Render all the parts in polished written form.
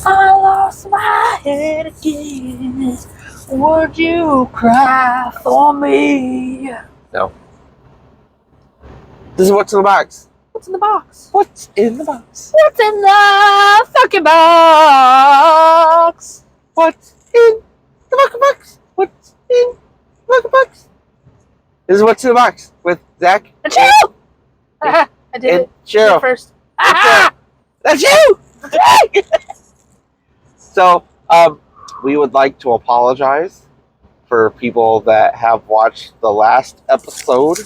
I lost my head again. Would you cry for me? No. This is what's in the box. What's in the box? What's in the box? What's in the fucking box? What's in the fucking box? What's in the fucking box? This is what's in the box with Zach. Achoo! I did and it. Cheryl. First. That's you! So, we would like to apologize for people that have watched the last episode.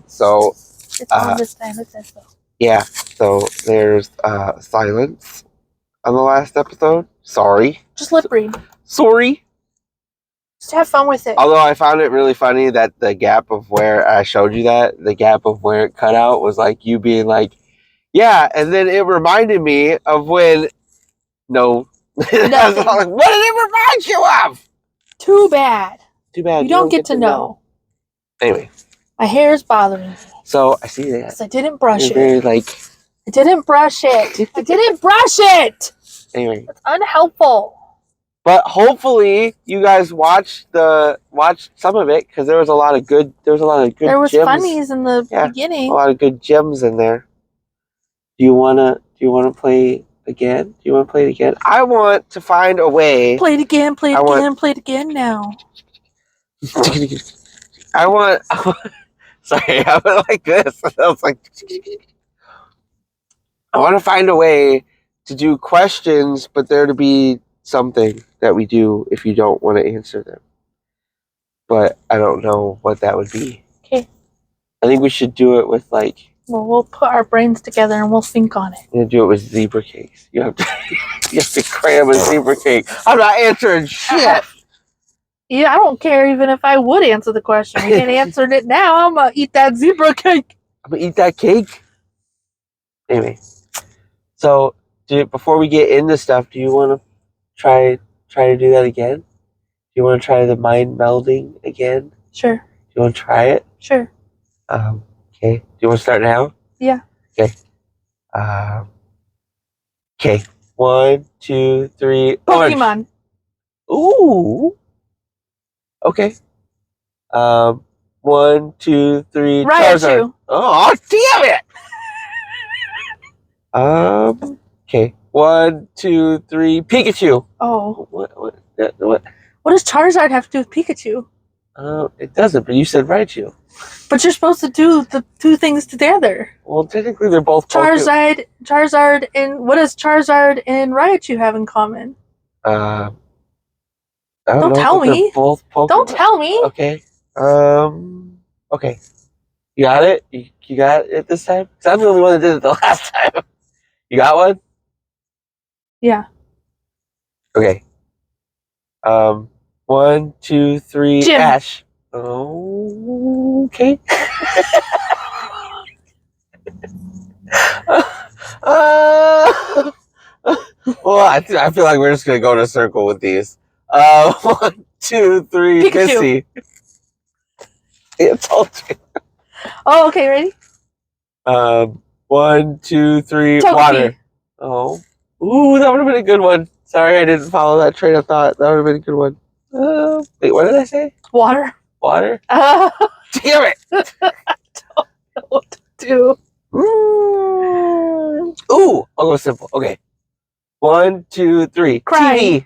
So, It's on this time. It says so. yeah, so there's silence on the last episode. Sorry. Just lip read. Sorry. Just have fun with it. Although I found it really funny that the gap of where I showed you that, the gap of where it cut out was like you being like, yeah, and then it reminded me of when, no. I was like, what did it remind you of? Too bad. Too bad. You don't get to know. Anyway. My hair is bothering me. So I see that. Because I didn't brush You're it. very like. I didn't brush it. I didn't brush it. Anyway. It's unhelpful. But hopefully you guys watched some of it because there was a lot of good. There was There gems. funnies in the beginning. A lot of good gems in there. Do you wanna play again? Do you want to play it again? I want to find a way. Play it again. Play it again now. I want. Sorry, I went like this. I was like, I want to find a way to do questions, but there to be something that we do if you don't want to answer them. But I don't know what that would be. Okay. I think we should do it with like. Well, we'll put our brains together and we'll think on it. You do it with zebra cakes. You have to cram a zebra cake. I'm not answering shit. Yeah, I don't care even if I would answer the question. You ain't answered it now. I'm gonna eat that zebra cake. I'm gonna eat that cake. Anyway, so before we get into stuff, do you want to try to do that again? Do you want to try the mind melding again? Sure. Do you want to try it? Sure. Okay. Do you want to start now? Yeah. Okay. Okay. 1, 2, 3. Pokemon. Ooh. Okay. 1, 2, 3. Raichu. Oh, damn it! Okay. 1, 2, 3. Pikachu. Oh. What? What does Charizard have to do with Pikachu? It doesn't, but you said Raichu. But you're supposed to do the two things together. Well, technically they're both Charizard, and what does Charizard and Raichu have in common? Don't tell me. Both Pokemon. Don't tell me. Okay. Okay. You got it? You got it this time? Because I'm the only one that did it the last time. You got one? Yeah. Okay. 1, 2, 3. Jim. Ash. Oh, okay. Well, I feel like we're just gonna go in a circle with these. 1, 2, 3. Pikachu. Misty. It's all. Oh, okay. Ready? 1, 2, 3. Togepi. Water. Oh. Ooh, that would have been a good one. Sorry, I didn't follow that train of thought. That would have been a good one. Wait, what did I say? Water. Water? Damn it! I don't know what to do. Ooh, I'll go simple. Okay. 1, 2, 3. Crying.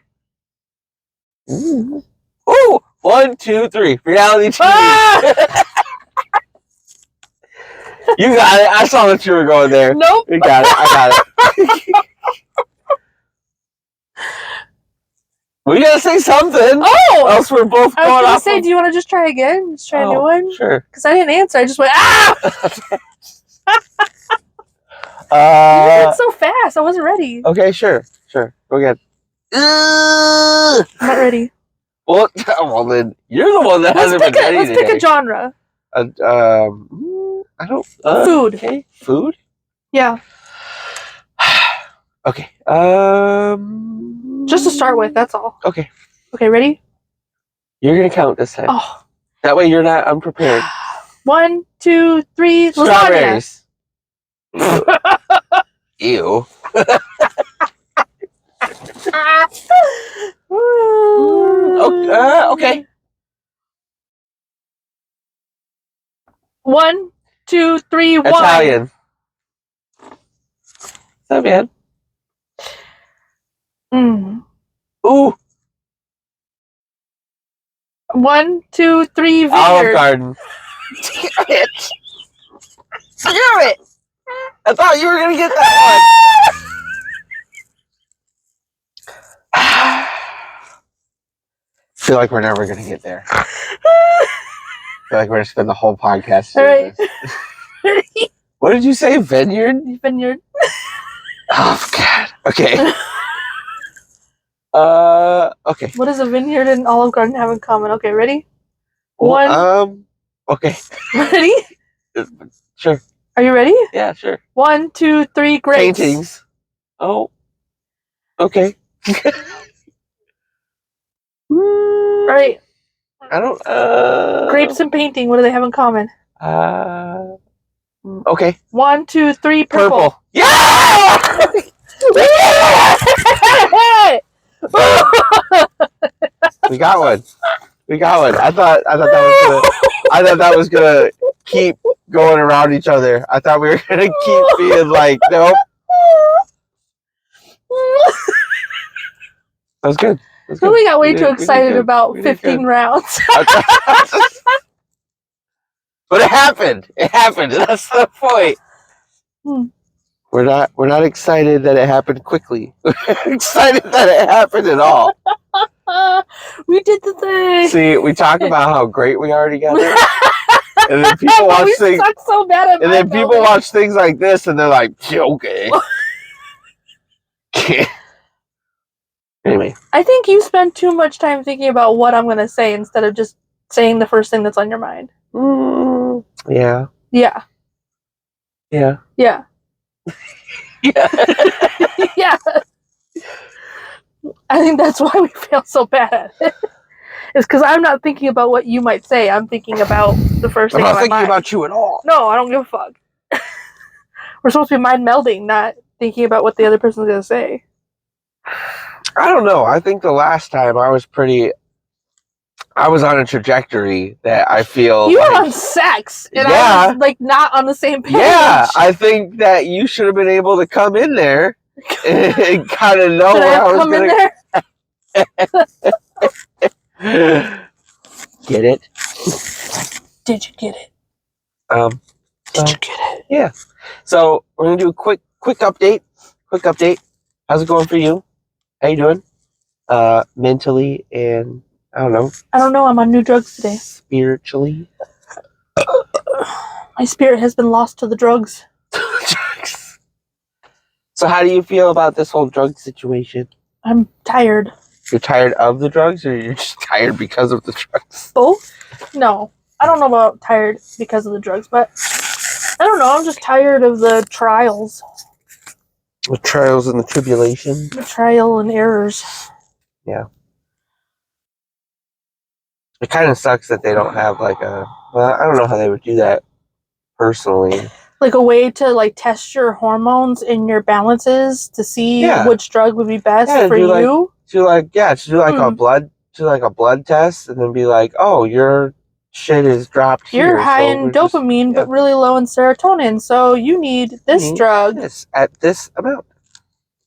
TV. Ooh. 1, 2, 3. Reality TV. Ah! You got it. I saw that you were going there. Nope. You got it. I got it. We gotta say something. Oh! Else we're both going I was gonna off. say, do you want to just try again? Just try a new one? Sure. Because I didn't answer. I just went, ah! You did so fast. I wasn't ready. Okay, sure. Go again. I'm not ready. Well, then you're the one that hasn't been ready Let's pick a genre. I don't. Food. Okay, food. Yeah. Okay. Just to start with, that's all. Okay. Okay, ready? You're gonna count this time. Oh. That way you're not unprepared. 1, 2, 3. Strawberries. Ew. Okay. 1, 2, 3, 1. Italian. Not bad. Mm. Ooh. 1, 2, 3, vineyard. Olive Garden. Damn it. Damn it. I thought you were going to get that one. I feel like we're never going to get there. I feel like we're going to spend the whole podcast doing this. What did you say? Vineyard? Vineyard. Oh, God. Okay. Okay. What does a vineyard and Olive Garden have in common? Okay, ready? One. Okay. Ready? Sure. Are you ready? Yeah, sure. 1, 2, 3, grapes. Paintings. Oh. Okay. Right. I don't. Grapes and painting. What do they have in common? Okay. 1, 2, 3, purple. Yeah! We got one. We got one. I thought that was gonna keep going around each other. I thought we were gonna keep being like, nope. That was good. So we got way too excited about 15 rounds. But it happened. It happened. That's the point. We're not excited that it happened quickly. We're excited that it happened at all. We did the thing. See, we talk about how great we are together, and then people watch things. Suck so bad at and then people watch things like this, and they're like, "Okay." Anyway, I think you spend too much time thinking about what I'm gonna say instead of just saying the first thing that's on your mind. Yeah. Yeah. Yeah. Yeah. Yeah. Yeah. I think that's why we fail so bad at it. It's because I'm not thinking about what you might say. I'm thinking about the first thing I'm on not my thinking mind. about you at all. No, I don't give a fuck. We're supposed to be mind melding, not thinking about what the other person's gonna say. I don't know. I think the last time I was on a trajectory that I feel you were on sex, and I was like not on the same page. Yeah, I think that you should have been able to come in there and kind of know where I was going to get it. Did you get it? Did you get it? Yeah. So we're gonna do a quick update. Quick update. How's it going for you? How you doing? Mentally and I don't know. I'm on new drugs today. Spiritually. My spirit has been lost to the drugs. Drugs. So how do you feel about this whole drug situation? I'm tired. You're tired of the drugs, or you're just tired because of the drugs? Both? No. I don't know about tired because of the drugs, but I don't know. I'm just tired of the trials. The trials and the tribulation. The trial and errors. Yeah. It kind of sucks that they don't have like I don't know how they would do that personally. Like a way to like test your hormones and your balances to see which drug would be best for you. To do like a blood test and then be like, oh, your shit is dropped here. You're high in dopamine but really low in serotonin, so you need this drug. At this amount.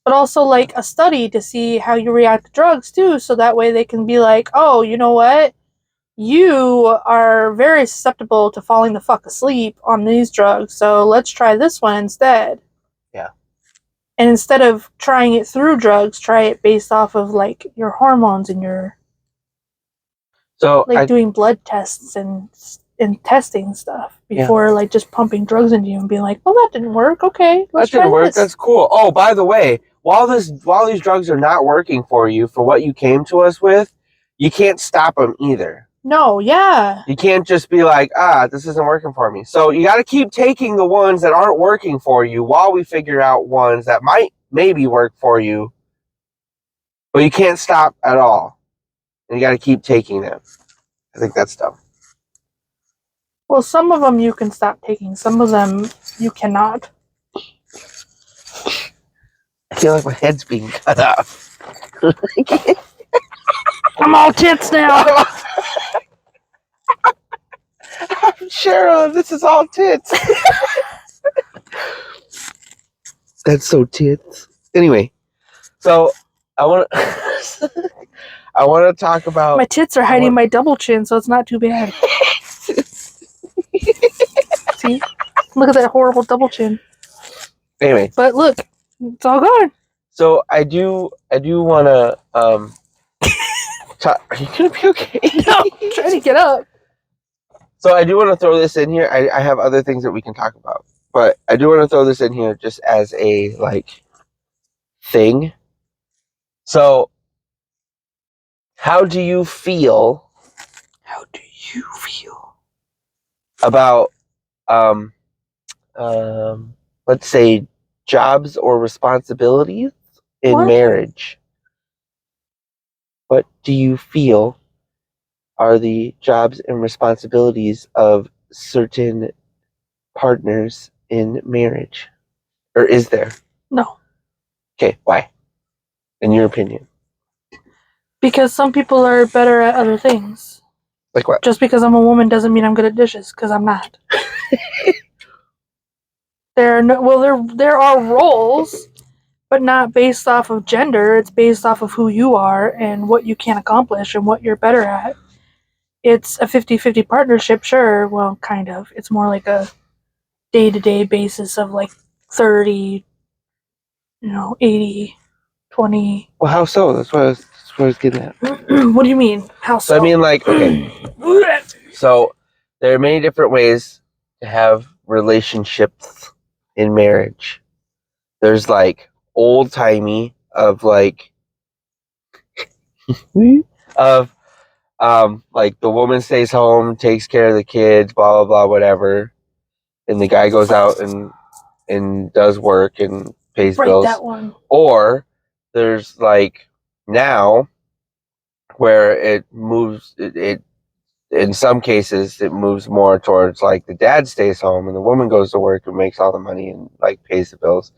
But also like a study to see how you react to drugs too, so that way they can be like, oh, you know what? You are very susceptible to falling the fuck asleep on these drugs, so let's try this one instead. Yeah. And instead of trying it through drugs, try it based off of like your hormones and your doing blood tests and testing stuff before like just pumping drugs into you and being like, well, that didn't work. Okay, let's try this. That's cool. Oh, by the way, while these drugs are not working for you for what you came to us with, you can't stop them either. No, yeah. You can't just be like, this isn't working for me. So you got to keep taking the ones that aren't working for you while we figure out ones that might maybe work for you. But you can't stop at all. And you got to keep taking them. I think that's dumb. Well, some of them you can stop taking. Some of them you cannot. I feel like my head's being cut off. I'm all tits now. Cheryl, this is all tits. That's so tits. Anyway, so I want to I want to talk about My tits are hiding my double chin, so it's not too bad. See? Look at that horrible double chin. Anyway, but look, it's all gone. So I do want to are you gonna be okay? No, I'm trying to get up. So I do want to throw this in here. I have other things that we can talk about, but I do want to throw this in here just as a thing. So how do you feel? How do you feel about let's say jobs or responsibilities in marriage? What do you feel are the jobs and responsibilities of certain partners in marriage? Or is there? No. Okay, why? In your opinion? Because some people are better at other things. Like what? Just because I'm a woman doesn't mean I'm good at dishes, because I'm not. There are roles, but not based off of gender. It's based off of who you are and what you can accomplish and what you're better at. It's a 50-50 partnership, sure. Well, kind of. It's more like a day-to-day basis of 30, 80, 20. Well, how so? That's what I was getting at. What do you mean? How so? So I mean, okay. So there are many different ways to have relationships in marriage. There's old-timey of of the woman stays home, takes care of the kids, blah blah blah, whatever, and the guy goes out and does work and pays bills. That one. Or there's now where it moves it in some cases it moves more towards the dad stays home and the woman goes to work and makes all the money and pays the bills.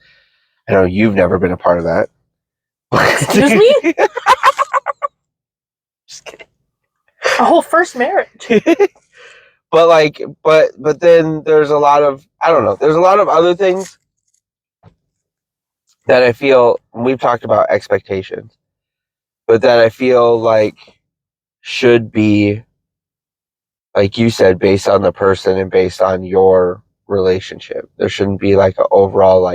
I know you've never been a part of that. Excuse me? Just kidding. A whole first marriage. but then there's a lot of, I don't know, there's a lot of other things that I feel, we've talked about expectations, but that I feel should be, like you said, based on the person and based on your relationship. There shouldn't be an overall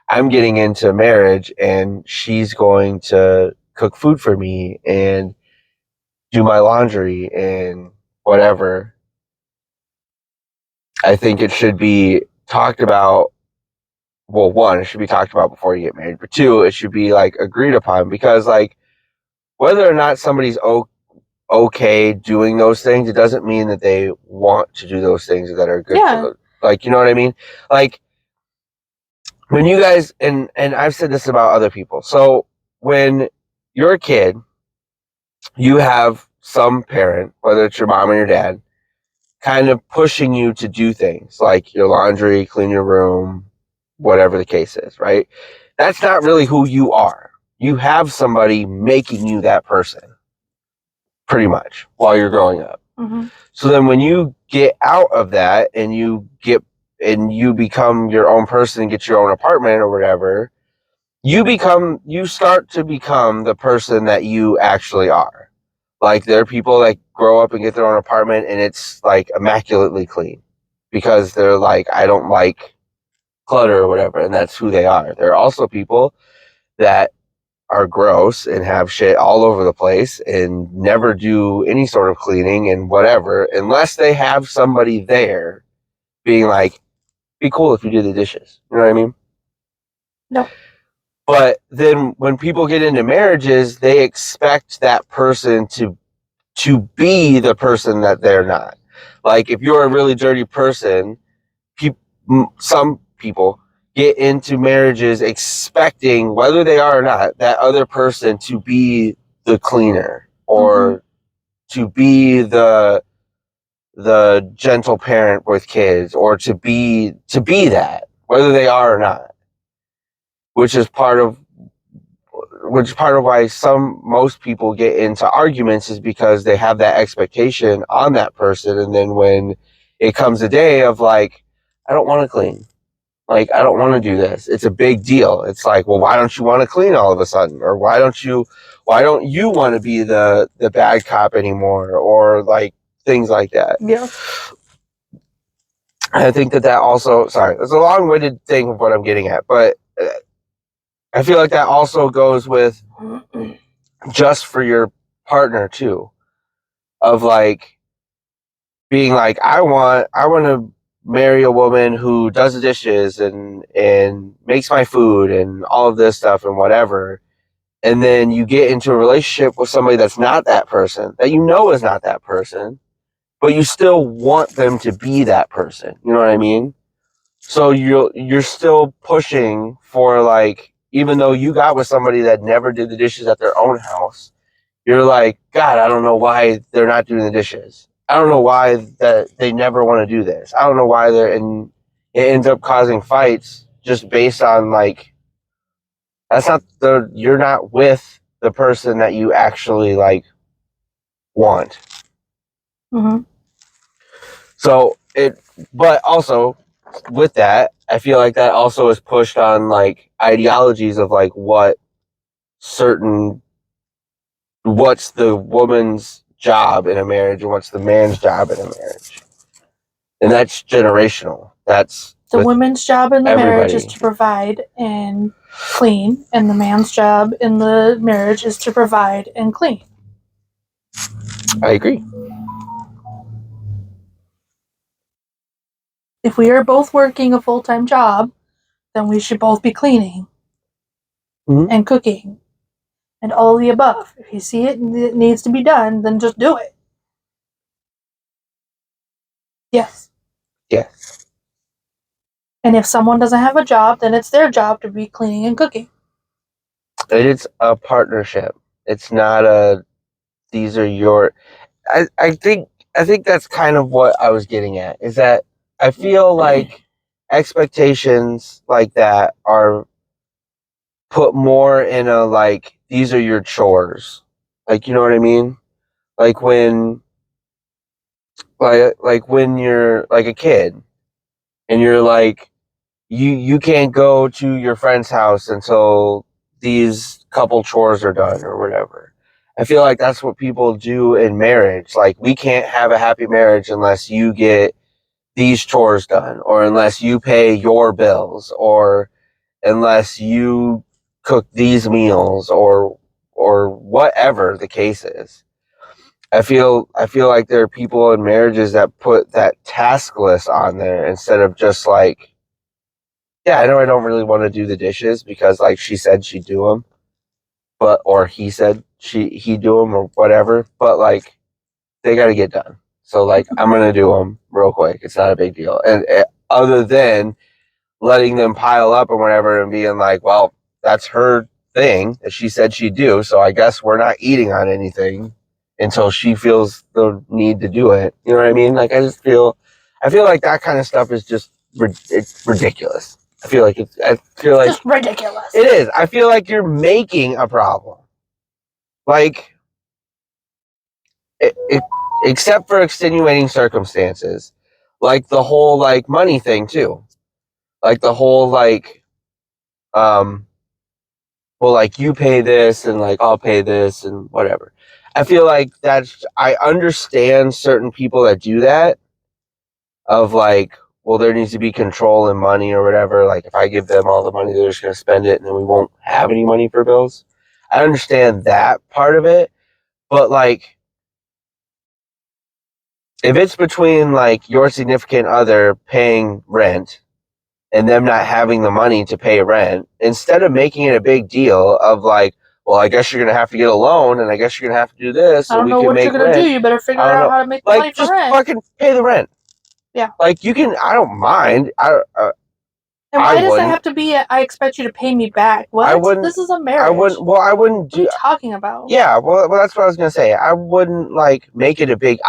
I'm getting into marriage and she's going to cook food for me and do my laundry and whatever. I think it should be talked about. Well, one, it should be talked about before you get married, but two, it should be agreed upon, because whether or not somebody's okay doing those things, it doesn't mean that they want to do those things that are good for them. You know what I mean? When you guys, and I've said this about other people, so when you're a kid, you have some parent, whether it's your mom or your dad, kind of pushing you to do things like your laundry, clean your room, whatever the case is, right? That's not really who you are. You have somebody making you that person, pretty much, while you're growing up. Mm-hmm. So then when you get out of that and you become your own person and get your own apartment or whatever, you start to become the person that you actually are. There are people that grow up and get their own apartment and it's immaculately clean because they're I don't like clutter or whatever, and that's who they are. There are also people that are gross and have shit all over the place and never do any sort of cleaning and whatever, unless they have somebody there being be cool if you do the dishes. You know what I mean? No. But then when people get into marriages, they expect that person to be the person that they're not. If you're a really dirty person, some people get into marriages expecting, whether they are or not, that other person to be the cleaner or to be the the gentle parent with kids, or to be that, whether they are or not, which is part of why most people get into arguments, is because they have that expectation on that person, and then when it comes a day of like, I don't want to clean, like I don't want to do this, it's a big deal. It's like, well, why don't you want to clean all of a sudden, or why don't you want to be the bad cop anymore, or like things like that. Yeah. I think that also, sorry, it's a long-winded thing of what I'm getting at, but I feel like that also goes with just for your partner too, of like being like, I want to marry a woman who does the dishes and makes my food and all of this stuff and whatever. And then you get into a relationship with somebody that's not that person, that you know is not that person, but you still want them to be that person. You know what I mean? So you're still pushing for, like, even though you got with somebody that never did the dishes at their own house, you're like, God, I don't know why they're not doing the dishes. I don't know why that they never want to do this. I don't know why it ends up causing fights just based on like, you're not with the person that you actually like want. Mm-hmm. So but also with that, I feel like that also is pushed on like ideologies of like what's the woman's job in a marriage and what's the man's job in a marriage. And that's generational. That's the women's job in the marriage is everybody. to provide and clean, and the man's job in the marriage is to provide and clean. I agree. If we are both working a full-time job, then we should both be cleaning and cooking and all of the above. If you see it needs to be done, then just do it. Yes. Yes. And if someone doesn't have a job, then it's their job to be cleaning and cooking. It's a partnership. It's not a, these are your, I think that's kind of what I was getting at, is that I feel like expectations like that are put more in a like, these are your chores. Like, you know what I mean? Like when when you're like a kid and you're like, you can't go to your friend's house until these couple chores are done or whatever. I feel like that's what people do in marriage. Like, we can't have a happy marriage unless you get these chores done, or unless you pay your bills, or unless you cook these meals, or whatever the case is. I feel like there are people in marriages that put that task list on there instead of just like, yeah, I know I don't really want to do the dishes because like she said she'd do them, but or he said he'd do them or whatever, but like they got to get done. So like I'm gonna do them real quick. It's not a big deal. And other than letting them pile up or whatever and being like, well, that's her thing that she said she'd do, so I guess we're not eating on anything until she feels the need to do it. You know what I mean? Like I feel like that kind of stuff is just it's ridiculous. I feel like just ridiculous. It is. I feel like you're making a problem. Like, except for extenuating circumstances, like the whole like money thing too, like the whole like, well, like you pay this and like I'll pay this and whatever. I feel like I understand certain people that do that, of like, well, there needs to be control in money or whatever. Like if I give them all the money, they're just going to spend it and then we won't have any money for bills. I understand that part of it, but like if it's between like your significant other paying rent and them not having the money to pay rent, instead of making it a big deal of like, well, I guess you're going to have to get a loan and I guess you're going to have to do this. I don't know what you're going to do. You better figure out how to make money for rent. Just fucking pay the rent. Yeah. Like you can, I don't mind. And why does it have to be I expect you to pay me back? What? This is a marriage. I wouldn't do. What are you talking about? Yeah, well, that's what I was going to say. I wouldn't make it a big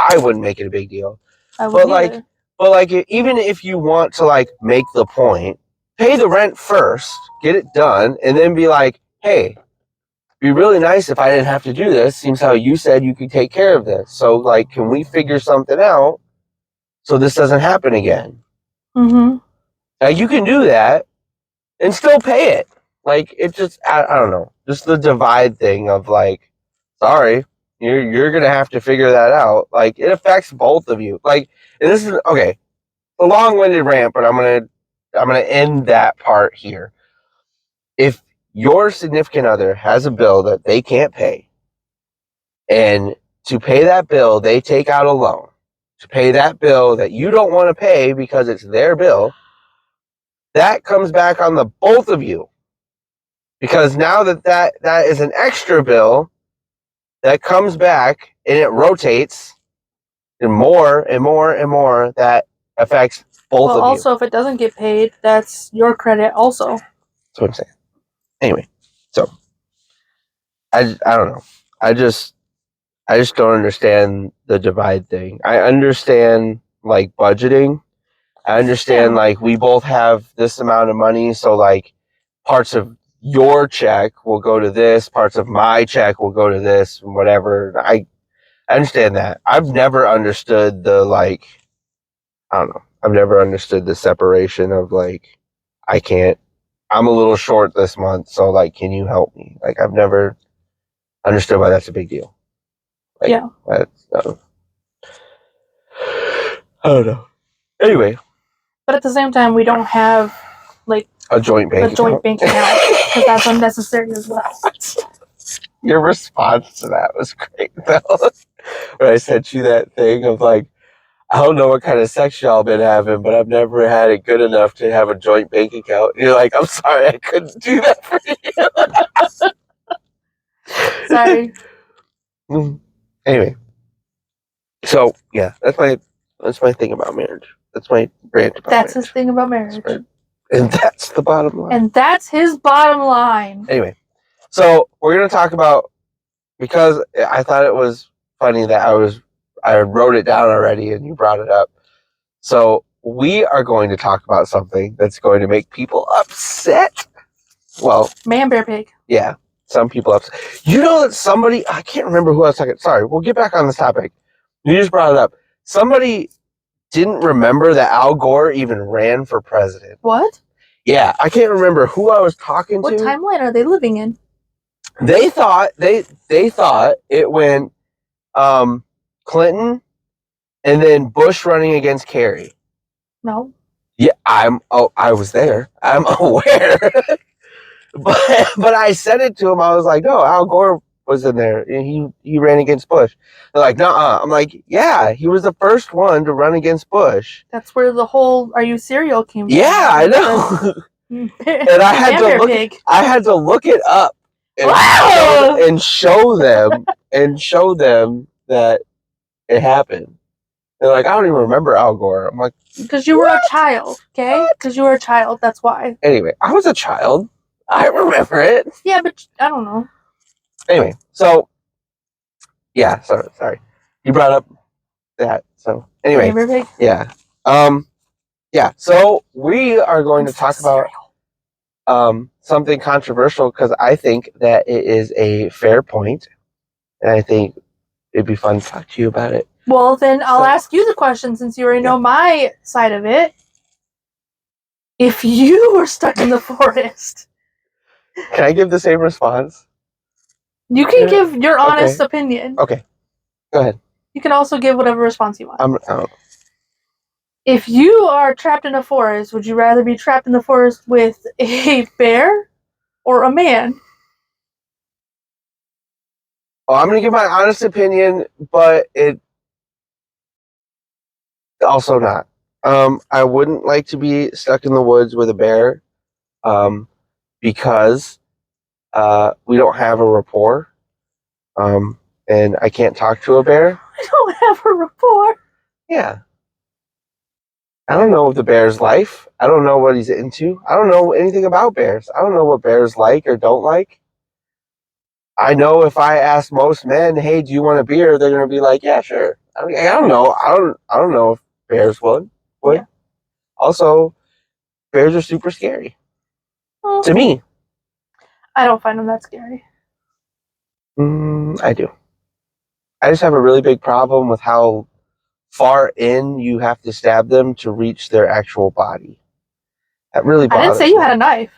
deal. I But wouldn't either. even if you want to like make the point, pay the rent first, get it done, and then be like, hey, it'd be really nice if I didn't have to do this. Seems how you said you could take care of this. So like, can we figure something out so this doesn't happen again? Mm-hmm. Now you can do that and still pay it. Like it just I don't know. Just the divide thing of like, sorry, you're gonna have to figure that out. Like it affects both of you. Like and this is okay, a long-winded rant, but I'm gonna end that part here. If your significant other has a bill that they can't pay, and to pay that bill they take out a loan, to pay that bill that you don't want to pay because it's their bill, that comes back on the both of you. Because now that is an extra bill that comes back and it rotates and more and more and more that affects both Well, of you. also, if it doesn't get paid, that's your credit also. That's what I'm saying. Anyway, so I don't know. I just don't understand the divide thing. I understand like budgeting. I understand like we both have this amount of money, so like parts of your check will go to this, parts of my check will go to this, whatever. I understand that. I've never understood the like I don't know. I've never understood the separation of like I'm a little short this month, so like can you help me? Like I've never understood why that's a big deal. Like, yeah. That's I don't know. Anyway, but at the same time, we don't have like a joint bank account. Bank account because that's unnecessary as well. Your response to that was great though. When I sent you that thing of like, I don't know what kind of sex y'all been having, but I've never had it good enough to have a joint bank account. And you're like, I'm sorry, I couldn't do that for you. Sorry. Anyway, so yeah, that's my thing about marriage. That's my rant about That's marriage. his thing about marriage. And that's the bottom line. And that's his bottom line. Anyway, so we're gonna talk about, because I thought it was funny that I wrote it down already and you brought it up. So we are going to talk about something that's going to make people upset. Well, Man, bear, pig. Yeah, some people upset. You know that somebody, I can't remember who I was talking. Sorry, we'll get back on this topic. You just brought it up. Somebody didn't remember that Al Gore even ran for president. What? Yeah, I can't remember who I was talking to. What timeline are they living in? They thought it went Clinton and then Bush running against Kerry. No. Yeah, I was there. I'm aware. but I said it to him. I was like, no, Al Gore was in there. And he ran against Bush. They're like, nah. I'm like, yeah, he was the first one to run against Bush. That's where the whole "Are you cereal" came from. Yeah, I know. And I had to look it up and show them that it happened. They're like, I don't even remember Al Gore. I'm like, because you were a child, okay? Because you were a child. That's why. Anyway, I was a child. I remember it. Yeah, but I don't know. Anyway, so yeah, sorry. You brought up that. So anyway, yeah. Yeah, so we are going to talk about something controversial because I think that it is a fair point, and I think it'd be fun to talk to you about it. Well, then I'll ask you the question since you already know my side of it. If you were stuck in the forest, can I give the same response? You can give your honest opinion. Okay, go ahead. You can also give whatever response you want. Oh. If you are trapped in a forest, would you rather be trapped in the forest with a bear or a man? Oh, I'm going to give my honest opinion, but it also not. I wouldn't like to be stuck in the woods with a bear because we don't have a rapport. And I can't talk to a bear. I don't have a rapport. Yeah. I don't know the bear's life. I don't know what he's into. I don't know anything about bears. I don't know what bears like or don't like. I know if I ask most men, hey, do you want a beer? They're going to be like, yeah, sure. I don't know. I don't know if bears would. Yeah. Also, bears are super scary to me. I don't find them that scary. I do. I just have a really big problem with how far in you have to stab them to reach their actual body. That really I bothers didn't say me. you had a knife.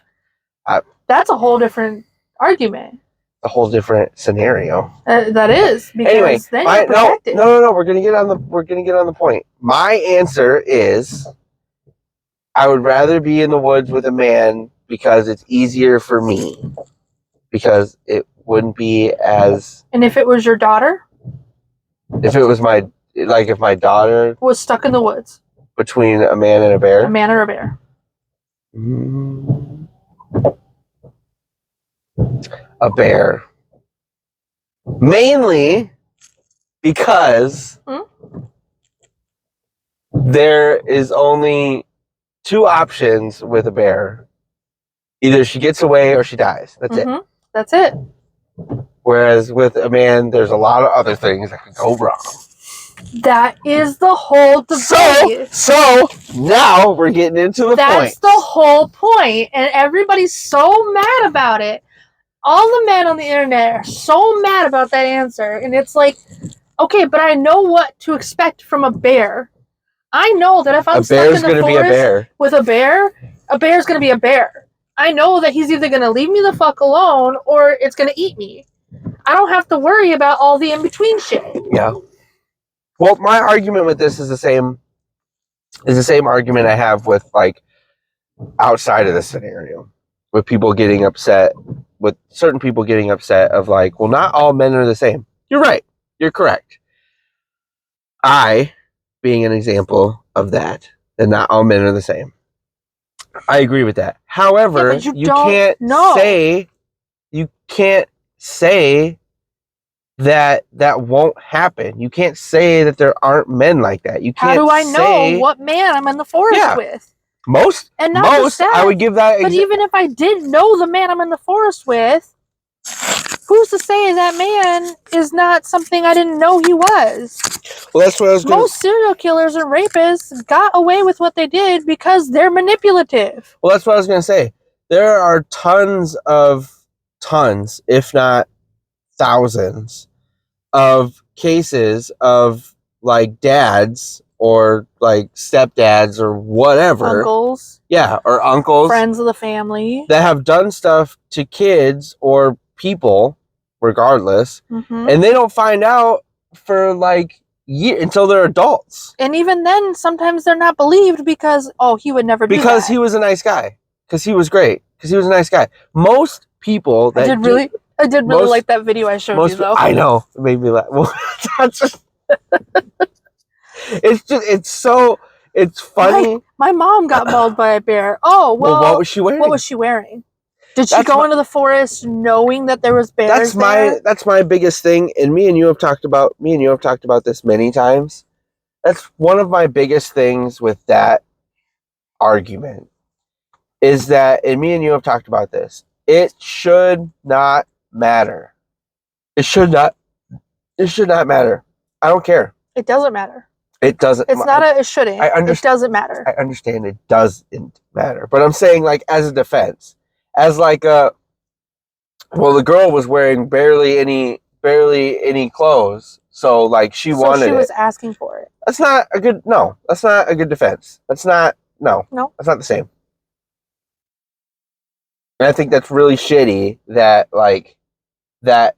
I- That's a whole different argument. A whole different scenario. That is because Anyway, then you're protected. no. We're gonna get on the point. My answer is, I would rather be in the woods with a man because it's easier for me. Because it wouldn't be as. And if it was your daughter? If it was if my daughter was stuck in the woods between a man and a bear. A man or a bear? A bear. Mainly because there is only two options with a bear. Either she gets away or she dies. That's it. That's it. Whereas with a man, there's a lot of other things that could go wrong. That is the whole debate. So now we're getting into the point. That's the whole point, and everybody's so mad about it. All the men on the internet are so mad about that answer, and it's like, okay, but I know what to expect from a bear. I know that if I'm stuck in the forest with a bear's gonna be a bear. I know that he's either gonna leave me the fuck alone or it's gonna eat me. I don't have to worry about all the in-between shit. Yeah. Well, my argument with this is the same argument I have with like outside of the scenario, with people getting upset, with certain people getting upset of like, well, not all men are the same. You're right. You're correct. I, being an example of that not all men are the same. I agree with that. However, you can't say that won't happen. You can't say that there aren't men like that. You can't. How do I know what man I'm in the forest with? I would give that. But even if I didn't know the man I'm in the forest with, who's to say that man is not something I didn't know he was? Well, that's what I was going to say. Most serial killers and rapists got away with what they did because they're manipulative. Well, that's what I was going to say. There are tons, if not thousands, of cases of like dads or like stepdads or whatever. Uncles. Yeah, or uncles. Friends of the family. That have done stuff to kids or people, regardless, and they don't find out for like until they're adults. And even then, sometimes they're not believed because, he would never do that. Because he was a nice guy. Because he was great. Because he was a nice guy. Most people that I did really like that video I showed you, though. I know. It made me laugh. Well, it's funny. My mom got mauled by a bear. Oh, well, what was she wearing? What was she wearing? Did she go into the forest knowing that there was bears there? That's my biggest thing, and me and you have talked about this many times. That's one of my biggest things with that argument is that, and me and you have talked about this, it should not matter. It should not matter. I don't care. It doesn't matter. It doesn't. It's not it shouldn't. It doesn't matter. I understand it doesn't matter. But I'm saying, like, as a defense. As like the girl was wearing barely any clothes, so like she wanted it. So she was asking for it. That's not a good defense. That's not that's not the same. And I think that's really shitty that that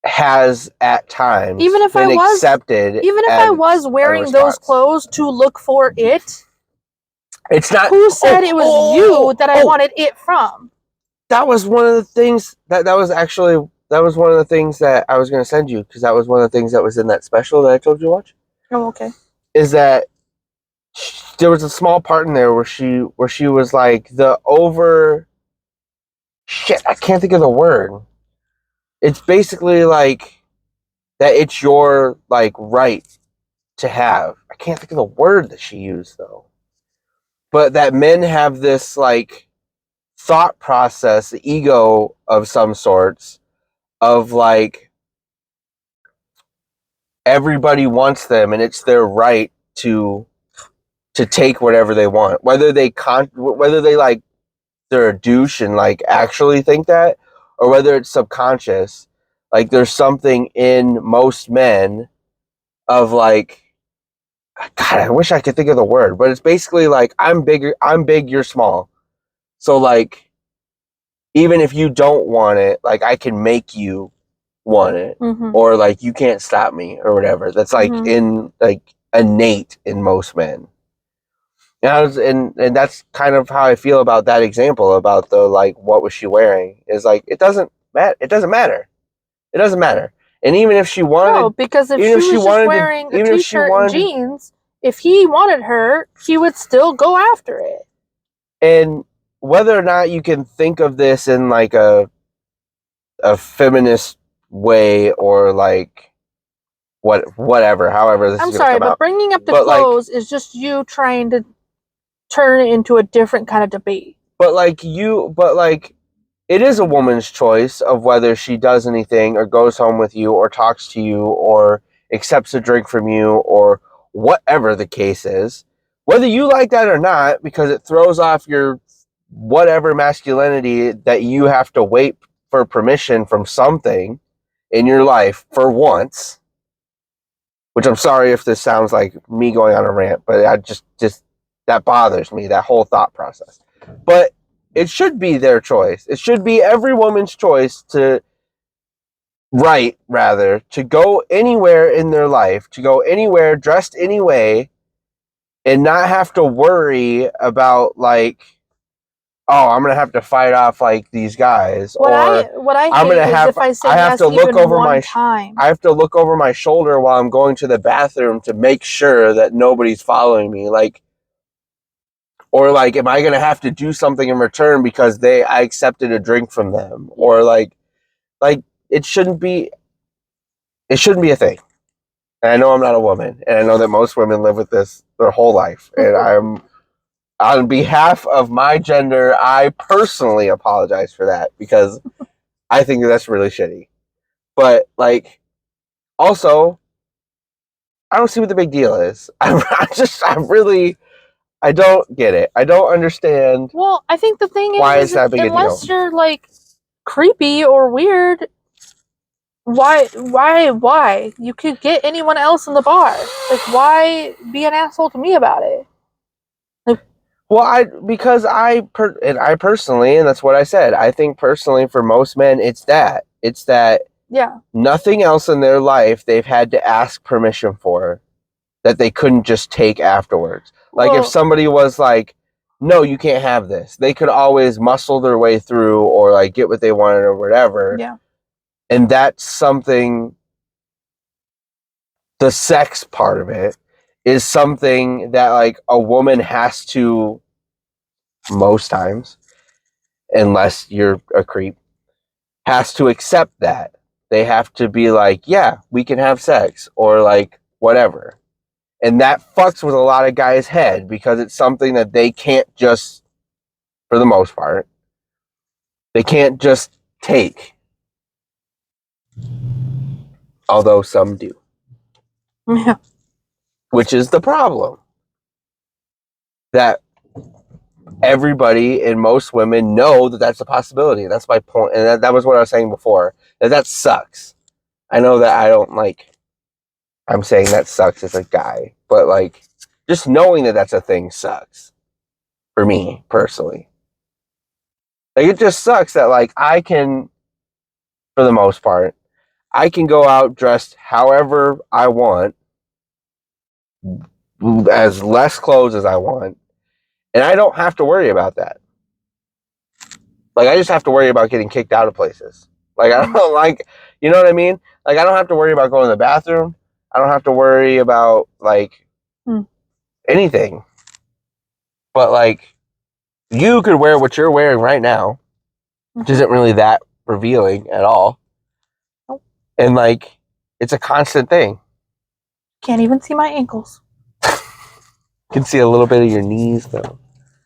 has at times even if been I accepted. Even if I was wearing those clothes to look for it. It's not. Who said it was you that I wanted it from? That was one of the things that was one of the things that I was going to send you, because that was one of the things that was in that special that I told you to watch. Oh, okay. Is that there was a small part in there where she was like I can't think of the word. It's basically like that it's your like right to have. I can't think of the word that she used though. But that men have this like thought process, ego of some sorts, of like everybody wants them and it's their right to take whatever they want, whether they like they're a douche and like actually think that, or whether it's subconscious. Like there's something in most men of like, God, I wish I could think of the word, but it's basically like I'm big, you're small. So like, even if you don't want it, like I can make you want it, or like you can't stop me or whatever. That's like in like innate in most men. And that's kind of how I feel about that example about the like what was she wearing is like it doesn't matter. It doesn't matter. It doesn't matter. And even if she wanted, no, because if she was just wearing a t-shirt and jeans, if he wanted her, he would still go after it. And whether or not you can think of this in like a feminist way or like whatever, however this I'm is gonna sorry, come but out. bringing up the clothes is just you trying to turn it into a different kind of debate. But it is a woman's choice of whether she does anything or goes home with you or talks to you or accepts a drink from you or whatever the case is. Whether you like that or not, because it throws off your whatever masculinity that you have to wait for permission from something in your life for once. Which I'm sorry if this sounds like me going on a rant, but I just that bothers me, that whole thought process. But it should be their choice. It should be every woman's choice to go anywhere in their life, to go anywhere dressed any way, and not have to worry about like, oh, I'm gonna have to fight off like these guys, what I hate is if I say yes even one time. I have to look over my shoulder while I'm going to the bathroom to make sure that nobody's following me, like. Or like, am I gonna have to do something in return because I accepted a drink from them? Or like it shouldn't be a thing. And I know I'm not a woman, and I know that most women live with this their whole life. And I'm on behalf of my gender, I personally apologize for that because I think that's really shitty. But like, also, I don't see what the big deal is. I don't get it. I don't understand. Well, I think the thing why is it's that big a deal. Unless you're like creepy or weird, why? You could get anyone else in the bar. Like, why be an asshole to me about it? Like, well, because I personally, and that's what I said. I think personally, for most men, it's that yeah, nothing else in their life they've had to ask permission for that they couldn't just take afterwards. Like if somebody was like, no, you can't have this, they could always muscle their way through or like get what they wanted or whatever. Yeah. And that's something, the sex part of it is something that like a woman has to, most times, unless you're a creep, has to accept that. They have to be like, yeah, we can have sex or like whatever. And that fucks with a lot of guys' head because it's something that they can't just, for the most part, they can't just take. Although some do. Yeah. Which is the problem. That everybody and most women know that that's a possibility. That's my point. And that was what I was saying before. That sucks. I know that I don't like, I'm saying that sucks as a guy. But like, just knowing that that's a thing sucks. For me, personally. Like, it just sucks that like I can, for the most part, I can go out dressed however I want, as less clothes as I want, and I don't have to worry about that. Like, I just have to worry about getting kicked out of places. Like, I don't like, you know what I mean? Like, I don't have to worry about going to the bathroom. I don't have to worry about like anything. But like, you could wear what you're wearing right now, which isn't really that revealing at all. Nope. And like, it's a constant thing. Can't even see my ankles. You can see a little bit of your knees though.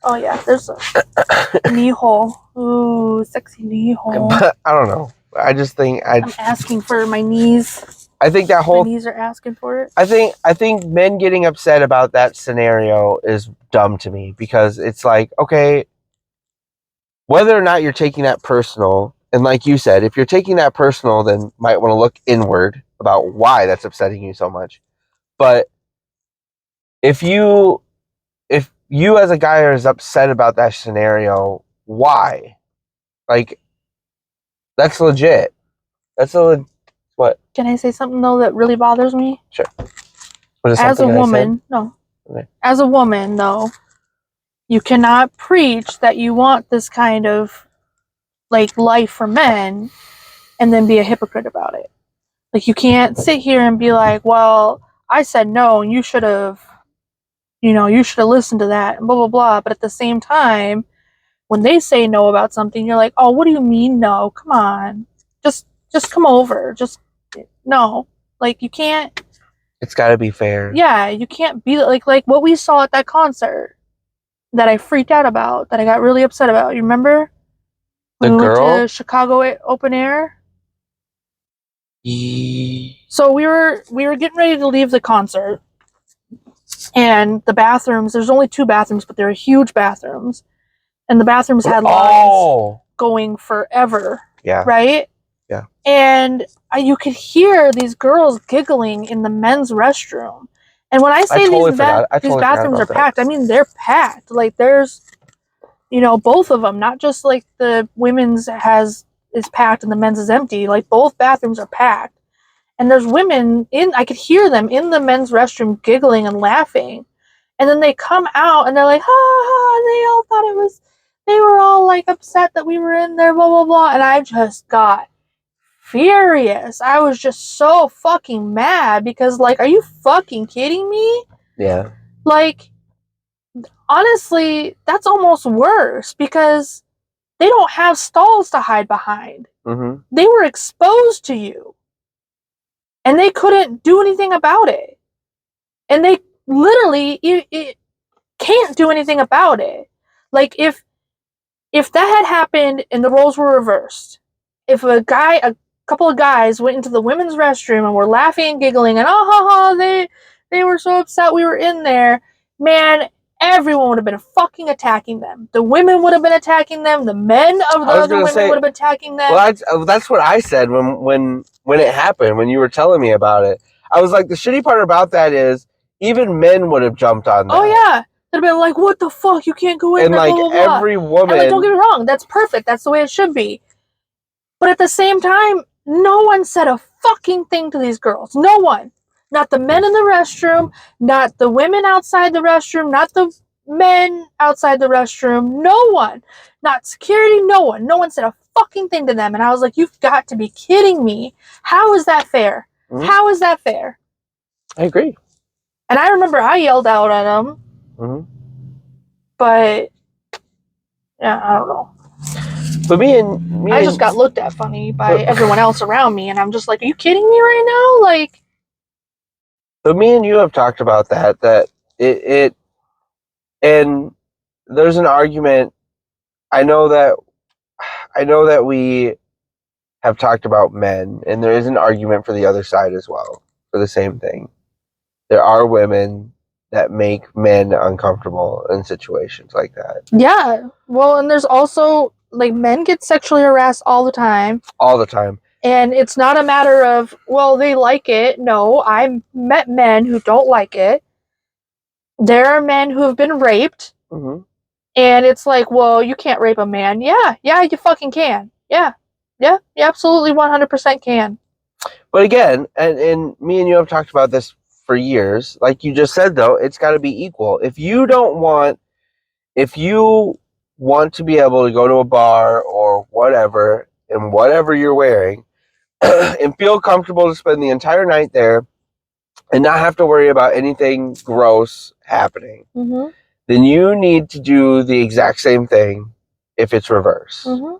Oh yeah, there's a knee hole. Ooh, sexy knee hole. But I don't know. I just think I'm asking for my knees. I think that My whole knees are asking for it. I think men getting upset about that scenario is dumb to me because it's like, okay, whether or not you're taking that personal, and like you said, if you're taking that personal, then might want to look inward about why that's upsetting you so much. But if you as a guy are as upset about that scenario, why? Like, that's legit. That's what? Can I say something though that really bothers me? Sure. What is As a something I said? woman, no. Okay. As a woman, though, you cannot preach that you want this kind of like life for men and then be a hypocrite about it. Like you can't sit here and be like, well, I said no and you should have listened to that and blah blah blah. But at the same time, when they say no about something, you're like, oh, what do you mean no? Come on. Just come over. Just no. Like you can't. It's got to be fair. Yeah, you can't be like what we saw at that concert that I freaked out about, that I got really upset about. You remember? When The we girl? went to Chicago Open Air? So we were getting ready to leave the concert, and the bathrooms, there's only 2 bathrooms, but they're huge bathrooms. And the bathrooms had lines going forever. Yeah. Right? Yeah. And you could hear these girls giggling in the men's restroom. And when I say these bathrooms are packed, I mean they're packed. Like there's, both of them, not just like the women's is packed and the men's is empty. Like both bathrooms are packed. And there's women I could hear them in the men's restroom giggling and laughing. And then they come out and they're like, ha ha, they all thought they were all like upset that we were in there, blah, blah, blah. And I just got furious. I was just so fucking mad because, like, are you fucking kidding me? Yeah. Like, honestly, that's almost worse because they don't have stalls to hide behind. Mm-hmm. They were exposed to you. And they couldn't do anything about it. And they literally can't do anything about it. Like, if that had happened and the roles were reversed, if a couple of guys went into the women's restroom and were laughing and giggling and oh ha ha, they were so upset we were in there, man, everyone would have been fucking attacking them. The women would have been attacking them. The men of the other women would have been attacking them. Well, that's what I said when it happened, when you were telling me about it. I was like, the shitty part about that is even men would have jumped on that. Oh yeah. They'd been like, what the fuck? You can't go in and there, like blah, blah, blah. Every woman. And like, don't get me wrong, that's perfect. That's the way it should be. But at the same time, no one said a fucking thing to these girls. No one. Not the men in the restroom, not the women outside the restroom, not the men outside the restroom. No one. Not security, no one. No one said a fucking thing to them. And I was like, you've got to be kidding me. How is that fair? Mm-hmm. How is that fair? I agree. And I remember I yelled out at them. Mm-hmm. But, yeah, I don't know. But I just got looked at funny by everyone else around me, and I'm just like, are you kidding me right now? Like, but me and you have talked about that it and there's an argument. I know that we have talked about men, and there is an argument for the other side as well, for the same thing. There are women that make men uncomfortable in situations like that. Yeah. Well, and there's also, like, men get sexually harassed all the time. All the time. And it's not a matter of, well, they like it. No, I've met men who don't like it. There are men who have been raped. Mm-hmm. And it's like, well, you can't rape a man. Yeah, you fucking can. Yeah, you absolutely 100% can. But again, and me and you have talked about this for years. Like you just said, though, it's got to be equal. If you want to be able to go to a bar or whatever, and whatever you're wearing, and feel comfortable to spend the entire night there and not have to worry about anything gross happening, mm-hmm. then you need to do the exact same thing if it's reversed. Mm-hmm.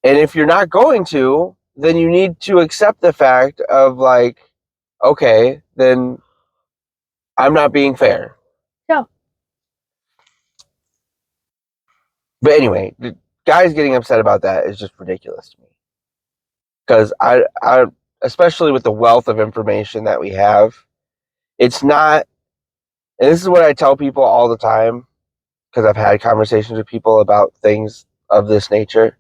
And if you're not going to, then you need to accept the fact of like, okay, then I'm not being fair. Yeah. But anyway, the guys getting upset about that is just ridiculous to me. Because especially with the wealth of information that we have, it's not, and this is what I tell people all the time, because I've had conversations with people about things of this nature.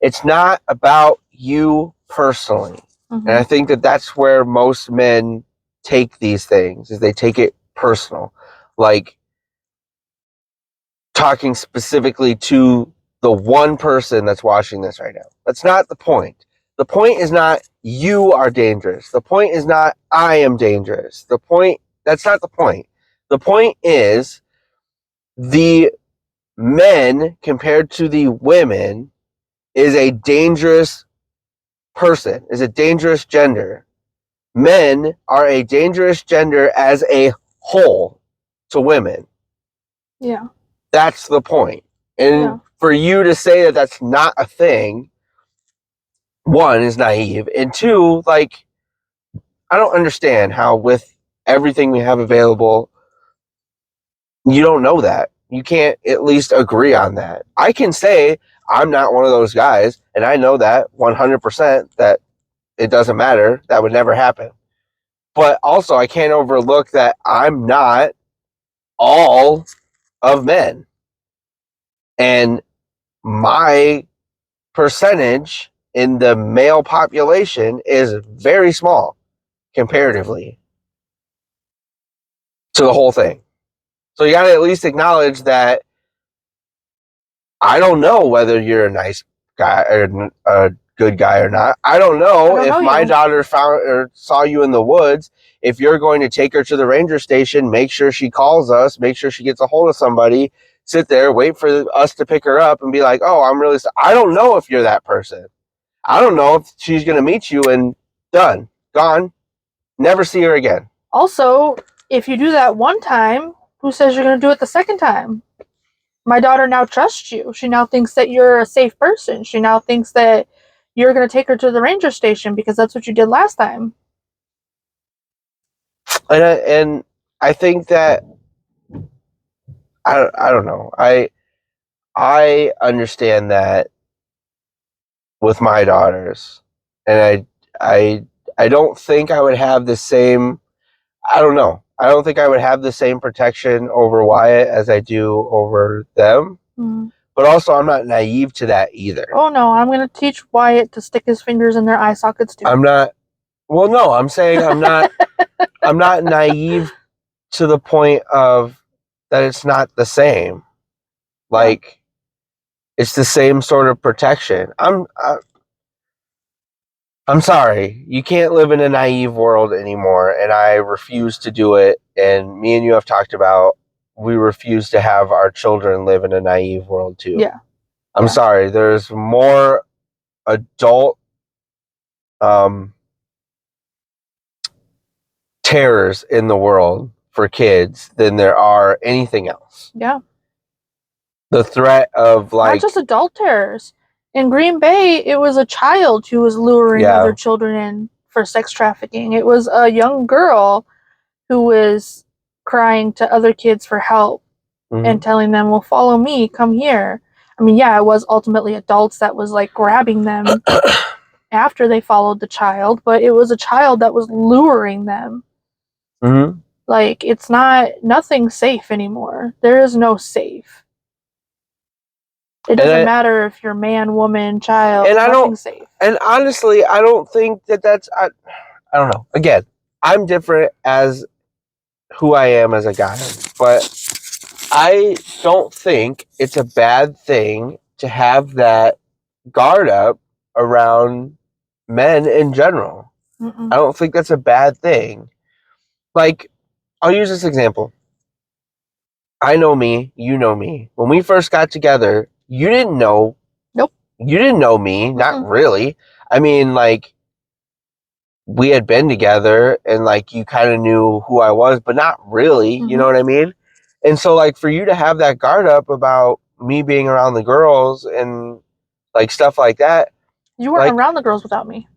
It's not about you personally. Mm-hmm. And I think that that's where most men take these things, is they take it personal. Like talking specifically to the one person that's watching this right now. That's not the point. The point is not you are dangerous. The point is not I am dangerous. That's not the point. The point is the men compared to the women is a dangerous person, is a dangerous gender. Men are a dangerous gender as a whole to women. Yeah. That's the point. And for you to say that that's not a thing, one, is naive. And two, like, I don't understand how with everything we have available, you don't know that. You can't at least agree on that. I can say I'm not one of those guys, and I know that 100% that it doesn't matter. That would never happen. But also, I can't overlook that I'm not all of men. And my percentage in the male population is very small comparatively to the whole thing. So you got to at least acknowledge that I don't know whether you're a nice guy or a good guy or not. I don't know if my daughter found or saw you in the woods. If you're going to take her to the ranger station, make sure she calls us, make sure she gets a hold of somebody, sit there, wait for us to pick her up and be like, oh, I don't know if you're that person. I don't know if she's going to meet you and done, gone, never see her again. Also, if you do that one time, who says you're going to do it the second time? My daughter now trusts you. She now thinks that you're a safe person. She now thinks that you're going to take her to the ranger station because that's what you did last time. And I think that I don't know. I understand that with my daughters, and I don't think I would have the same. I don't know. I don't think I would have the same protection over Wyatt as I do over them. Mm. But also, I'm not naive to that either. Oh no, I'm going to teach Wyatt to stick his fingers in their eye sockets too. I'm not. Well, no, I'm saying I'm not. I'm not naive to the point of that it's not the same. Like, it's the same sort of protection. I'm sorry. You can't live in a naive world anymore, and I refuse to do it. And me and you have talked about we refuse to have our children live in a naive world too. Yeah. I'm sorry. There's more adult terrors in the world for kids than there are anything else. Yeah. The threat of not just adult terrors. In Green Bay, it was a child who was luring other children in for sex trafficking. It was a young girl who was crying to other kids for help and telling them, well, follow me, come here. I mean, yeah, it was ultimately adults that was like grabbing them after they followed the child, but it was a child that was luring them. Mm-hmm. Like, it's nothing safe anymore. There is no safe. It doesn't matter if you're man, woman, child. And nothing's safe. And honestly, I don't think that's. I don't know. Again, I'm different as who I am as a guy, but I don't think it's a bad thing to have that guard up around men in general. Mm-mm. I don't think that's a bad thing. Like, I'll use this example. I know me, you know me. When we first got together, you didn't know. Nope. You didn't know me, not really. I mean, like, we had been together and, like, you kind of knew who I was, but not really. You know what I mean? And so, like, for you to have that guard up about me being around the girls and, like, stuff like that. You weren't around the girls without me.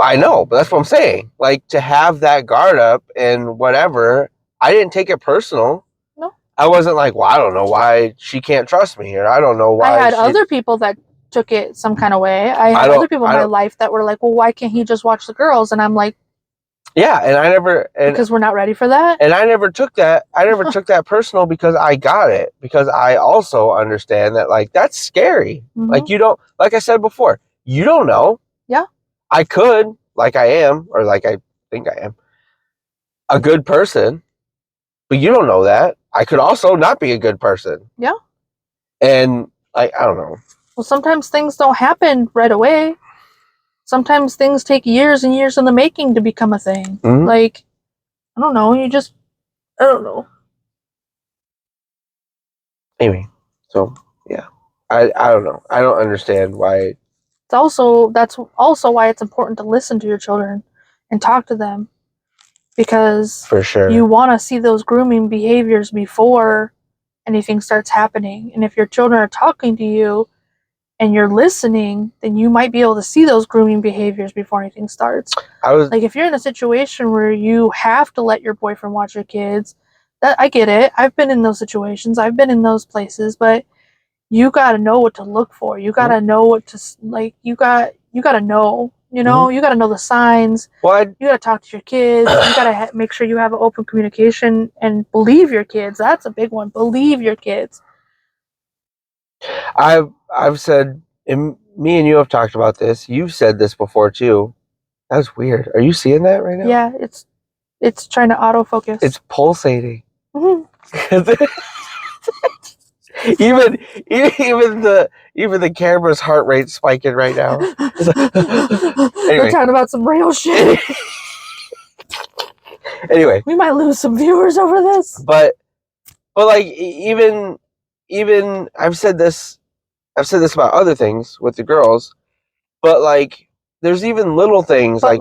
I know, but that's what I'm saying. Like, to have that guard up and whatever, I didn't take it personal. No. I wasn't like, well, I don't know why she can't trust me, or I don't know why. I had other people that took it some kind of way. I had other people in my life that were like, well, why can't he just watch the girls? And I'm like, yeah, and I never, because we're not ready for that. And I never took that. I never took that personal because I got it. Because I also understand that, like, that's scary. Mhm. Like, you don't, like I said before, you don't know. Yeah. I could, like I am, or like I think I am, a good person, but you don't know that. I could also not be a good person. Yeah. And, like, I don't know. Well, sometimes things don't happen right away. Sometimes things take years and years in the making to become a thing. Mhm. Like, I don't know. I don't know. Anyway, so, yeah. I don't know. I don't understand why. That's also why it's important to listen to your children and talk to them. Because For sure. you want to see those grooming behaviors before anything starts happening. And if your children are talking to you and you're listening, then you might be able to see those grooming behaviors before anything starts. Like, if you're in a situation where you have to let your boyfriend watch your kids, that I get it. I've been in those situations. I've been in those places, but you got to know what to look for. You got to know what to, like, you got to know, you know, you got to know the signs. Well, you got to talk to your kids. You got to make sure you have an open communication and believe your kids. That's a big one. Believe your kids. I've said, and me and you have talked about this. You've said this before too. That's weird. Are you seeing that right now? Yeah, it's trying to autofocus. It's pulsating. Mhm. even the camera's heart rate spiking right now. We're talking about some real shit. Anyway, we might lose some viewers over this. But like even I've said this about other things with the girls, but like there's even little things there's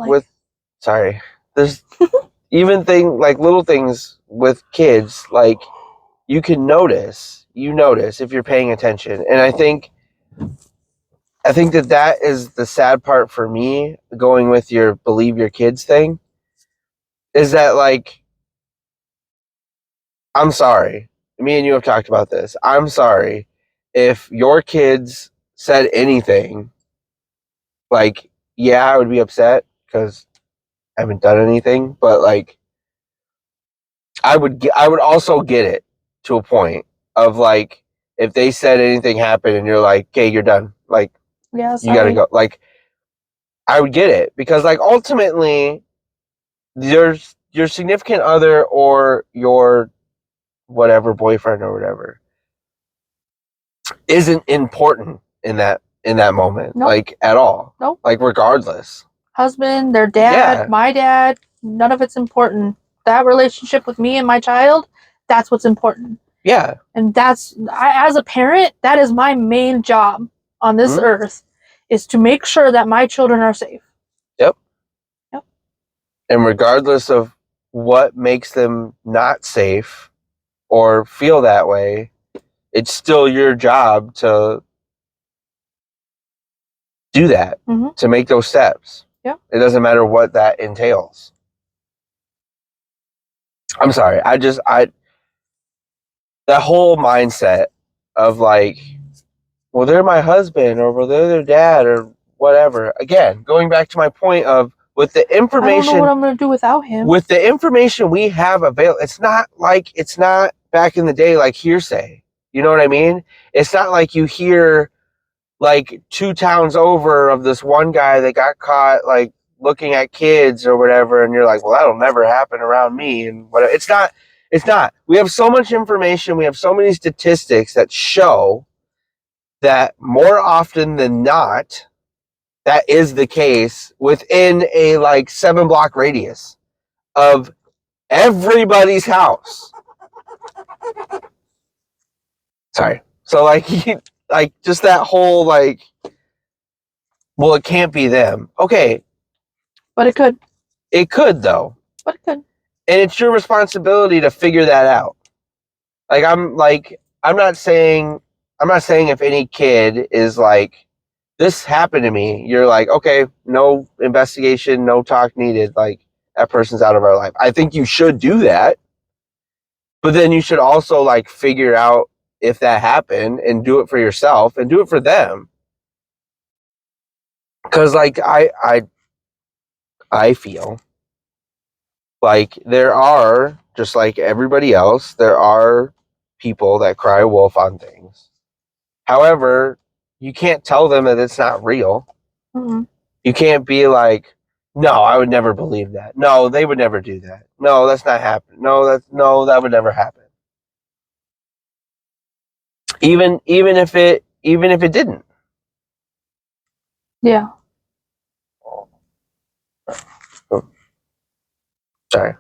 even little things with kids, like you can notice if you're paying attention. And I think that is the sad part for me, going with your believe your kids thing, is that, like, I'm sorry. Me and you have talked about this. I'm sorry if your kids said anything. Like, yeah, I would be upset because I haven't done anything, but like, I would also get it to a point of, like, if they said anything happened and you're like, okay, you're done. Like, yeah, you gotta go. Like, I would get it because, like, ultimately, your significant other or your whatever boyfriend or whatever isn't important in that moment. Nope. Like, at all. Nope. Like, regardless. Husband, their dad, my dad, none of it's important. That relationship with me and my child, that's what's important. Yeah. And as a parent, that is my main job on this earth, is to make sure that my children are safe. Yep. And regardless of what makes them not safe or feel that way, it's still your job to do that, to make those steps. Yeah. It doesn't matter what that entails. I'm sorry. That whole mindset of, like, well, they're my husband, or well, they're their dad, or whatever. Again, going back to my point of, with the information, I don't know what I'm going to do without him. With the information we have available, it's not back in the day, like, hearsay. You know what I mean? It's not like you hear, like, 2 towns over of this one guy that got caught, like, looking at kids or whatever, and you're like, well, that'll never happen around me, and whatever. It's not. We have so much information. We have so many statistics that show that more often than not, that is the case within a, like, 7-block radius of everybody's house. Sorry. So, like, like, just that whole, like, well, it can't be them. Okay. But it could. It could, though. But it could. And it's your responsibility to figure that out. I'm not saying if any kid is like, this happened to me, you're like, okay, no investigation, no talk needed. Like, that person's out of our life. I think you should do that. But then you should also, like, figure out if that happened and do it for yourself and do it for them. Because like I feel like there are, just like everybody else, there are people that cry wolf on things. However, you can't tell them that it's not real. Mm-hmm. You can't be like, no, I would never believe that. No, they would never do that. No, that's not happening. No, that would never happen. Even if it didn't. Yeah. Oh, sorry.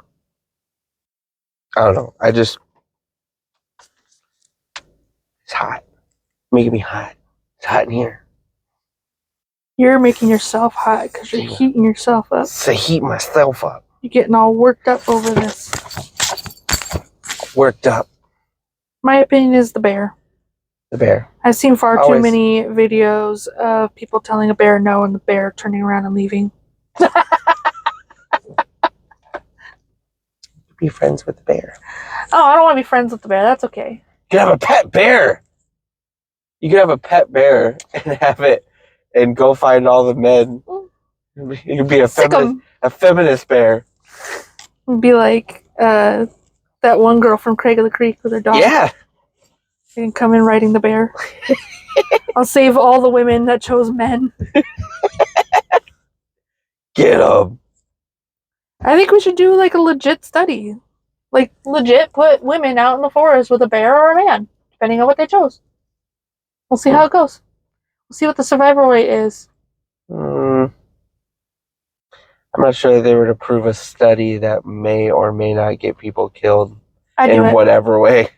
I don't know. It's hot. Making me hot. It's hot in here. You're making yourself hot because you're Yeah. heating yourself up. To heat myself up. You're getting all worked up over this. Worked up. My opinion is the bear. The bear. I've seen far too Always. many videos of people telling a bear no and the bear turning around and leaving. Be friends with the bear. Oh, I don't want to be friends with the bear. That's okay. You could have a pet bear. You could have a pet bear and have it and go find all the men. You could be a feminist bear. Be like that one girl from Craig of the Creek with her dog. Yeah. You can come in riding the bear. I'll save all the women that chose men. Get them. I think we should do like a legit study. Like legit put women out in the forest with a bear or a man, depending on what they chose. We'll see how it goes. We'll see what the survival rate is. I'm not sure they would approve a study that may or may not get people killed in whatever way.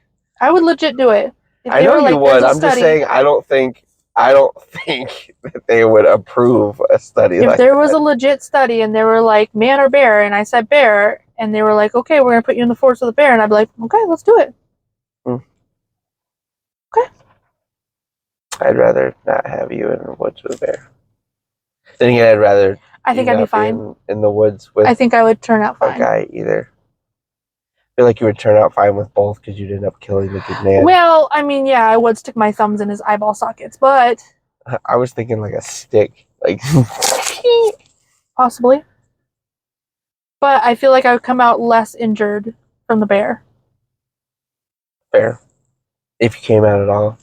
I would legit do it. I know you would. I'm just saying I don't think that they would approve a study like that. If there was a legit study and they were like man or bear, and I said bear, and they were like, okay, we're gonna put you in the forest with a bear, and I'd be like, okay, let's do it. Okay. I'd rather not have you in the woods with a bear. Then again, I'd rather. I think I'd be fine in the woods with. I think I would turn out fine. A guy either. I feel like you would turn out fine with both because you'd end up killing the good man. Well, I mean, yeah, I would stick my thumbs in his eyeball sockets, but I was thinking like a stick, like possibly. But I feel like I would come out less injured from the bear. Fair. If you came out at all.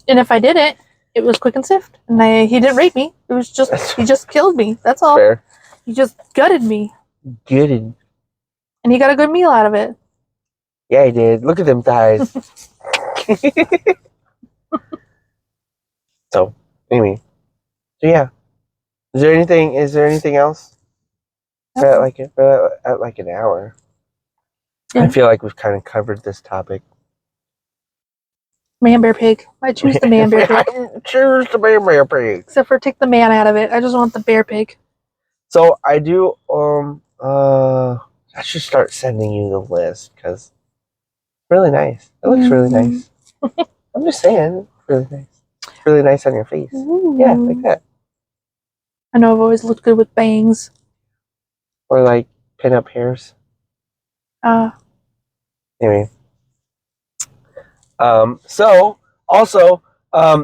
And if I didn't, it was quick and swift. And he didn't rape me. It was just he just killed me. That's all. Fair. He just gutted me. Gutted. And he got a good meal out of it. Yeah, he did. Look at them thighs. So, anyway. So yeah. Is there anything else? No. At like an hour. Yeah. I feel like we've kind of covered this topic. Man, bear, pig. I choose the man, bear, pig. Choose the man, bear, pig. Except for take the man out of it. I just want the bear, pig. So I do. I should start sending you the list because it's really nice. It looks really nice. I'm just saying, really nice. Really nice on your face. Ooh. Yeah, like that. I know I've always looked good with bangs. Or like pin-up hairs. Anyway. So also,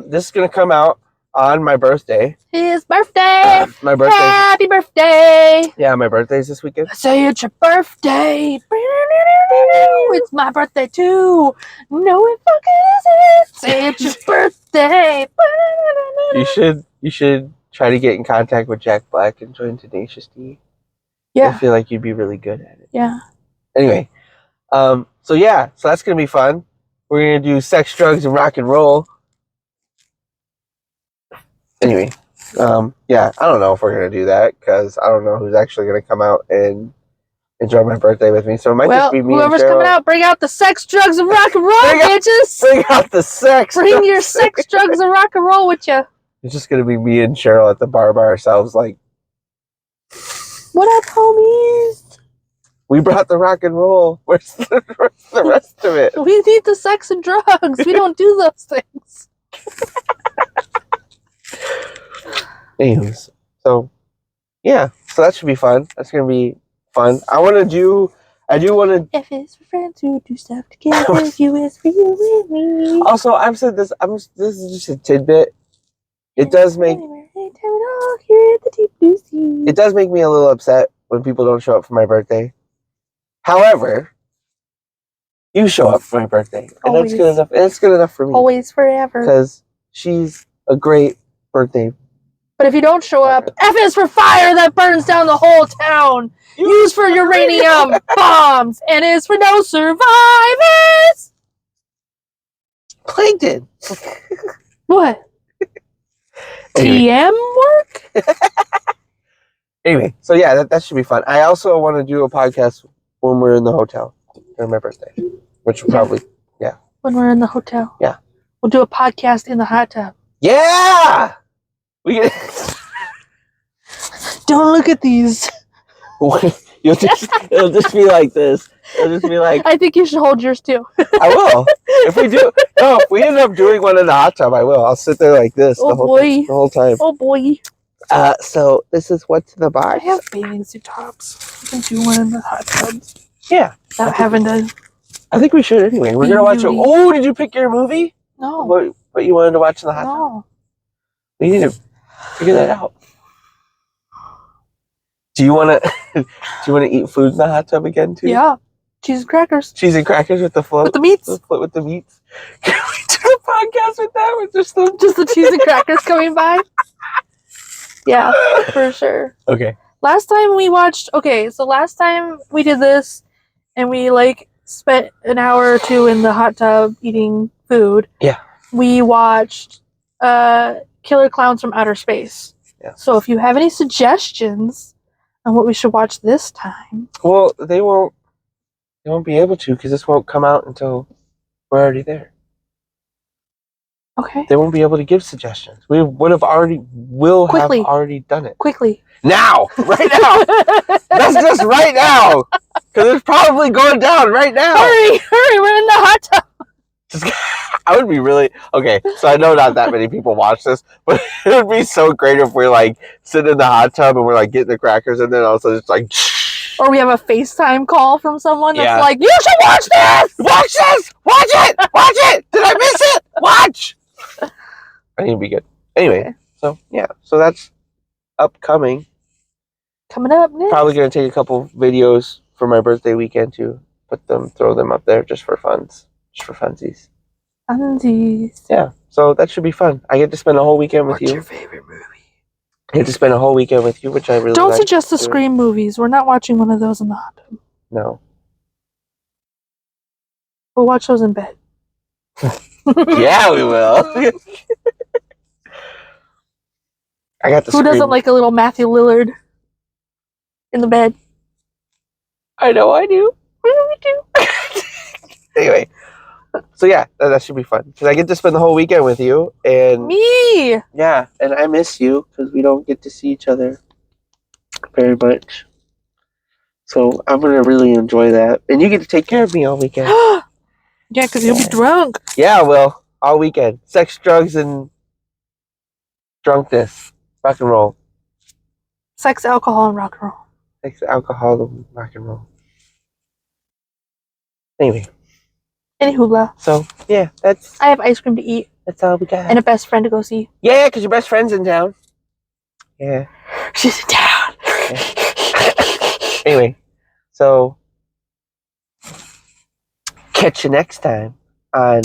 this is gonna come out on my birthday. His birthday! My birthday. Happy birthday! Yeah, my birthday's this weekend. Say it's your birthday! It's my birthday too! No, it fucking isn't! Say it's your birthday! You should try to get in contact with Jack Black and join Tenacious D. Yeah. I feel like you'd be really good at it. Yeah. Anyway, so that's gonna be fun. We're gonna do sex, drugs, and rock and roll. Anyway, I don't know if we're gonna do that because I don't know who's actually gonna come out and enjoy my birthday with me. So it might just be me. Whoever's and Cheryl. coming out, bring out the sex, drugs, and rock and roll, bitches! Bring out the sex. Bring your sex, drugs, and rock and roll with you. It's just gonna be me and Cheryl at the bar by ourselves, like. What up, homies? We brought the rock and roll. Where's the rest of it? We need the sex and drugs. We don't do those things. Anyways, so that should be fun. That's gonna be fun. I do want to. F is for friends who do stuff together. U is for you and me. Also, I've said this. This is just a tidbit. It does make walk here at the deep blue sea. It does make me a little upset when people don't show up for my birthday. However, you show up for my birthday, and that's good enough. And it's good enough for me. Always, forever. Because she's a great birthday. But if you don't show up, F is for fire that burns down the whole town. Use for uranium bombs, and is for no survivors. Plankton. What? Anyway. TM work? Anyway, so yeah, that should be fun. I also want to do a podcast when we're in the hotel during my birthday, which will probably, When we're in the hotel. Yeah. We'll do a podcast in the hot tub. Yeah! We can... Don't look at these. It'll just be like this. It'll just be like, I think you should hold yours too. I will. If we end up doing one in the hot tub, I will. I'll sit there like this Oh, the whole time. Oh boy. So this is what's in the box. I have bathing suit tops. You can do one in the hot tub. Yeah. Without having to. I think we should anyway. We're gonna watch did you pick your movie? No. What you wanted to watch in the hot tub? No. We need to figure that out. Do you wanna eat food in the hot tub again too? Yeah. Cheese and crackers. Cheese and crackers with the float? With the meats. With the meats. Can we do a podcast with that? With just the cheese and crackers coming by? Yeah, for sure. Okay. Last time we did this and we spent an hour or two in the hot tub eating food. Yeah. We watched Killer Clowns from Outer Space. Yeah. So if you have any suggestions on what we should watch this time. Well, they won't be able to because this won't come out until we're already there. Okay. They won't be able to give suggestions. We have already done it. Quickly. Now! Right now! That's just right now! Because it's probably going down right now! Hurry! We're in the hot tub! I would be really... Okay, so I know not that many people watch this, but it would be so great if we're sitting in the hot tub and we're getting the crackers and then all of a sudden it's Or we have a FaceTime call from someone that's Yeah. like, you should watch this! Watch this! Watch it! Watch it! Did I miss it? Watch! I think it'd be good. Anyway, Okay. so yeah, so that's upcoming. Coming up next. Probably gonna take a couple videos for my birthday weekend to throw them up there just for funsies. Undies. Yeah, so that should be fun. I get to spend a whole weekend with What's you. your favorite movie? I get to spend a whole weekend with you, which I really Don't like suggest the doing. Scream movies. We're not watching one of those in the hot tub. No. We'll watch those in bed. Yeah, we will. I got the Who Scream. doesn't like a little Matthew Lillard in the bed? I know I do. We do. Anyway, so yeah, that should be fun because I get to spend the whole weekend with you, and Me! yeah, and I miss you because we don't get to see each other very much. So I'm gonna really enjoy that, and you get to take care of me all weekend. Yeah, because you'll be drunk. Yeah, well, all weekend, sex, drugs, and drunkenness, rock and roll, Sex, alcohol, and rock and roll. sex, alcohol, and rock and roll. Anyway, Anywho, so yeah, that's I have ice cream to eat all we got. and a best friend to go see. Yeah, because your best friend's in town. Yeah. She's in town. Anyway, so catch you next time on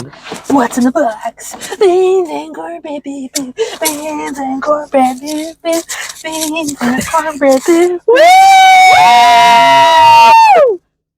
What's in the box? Beans and cornbread beef. Beans and cornbread beef. Beans and cornbread beef. Woo!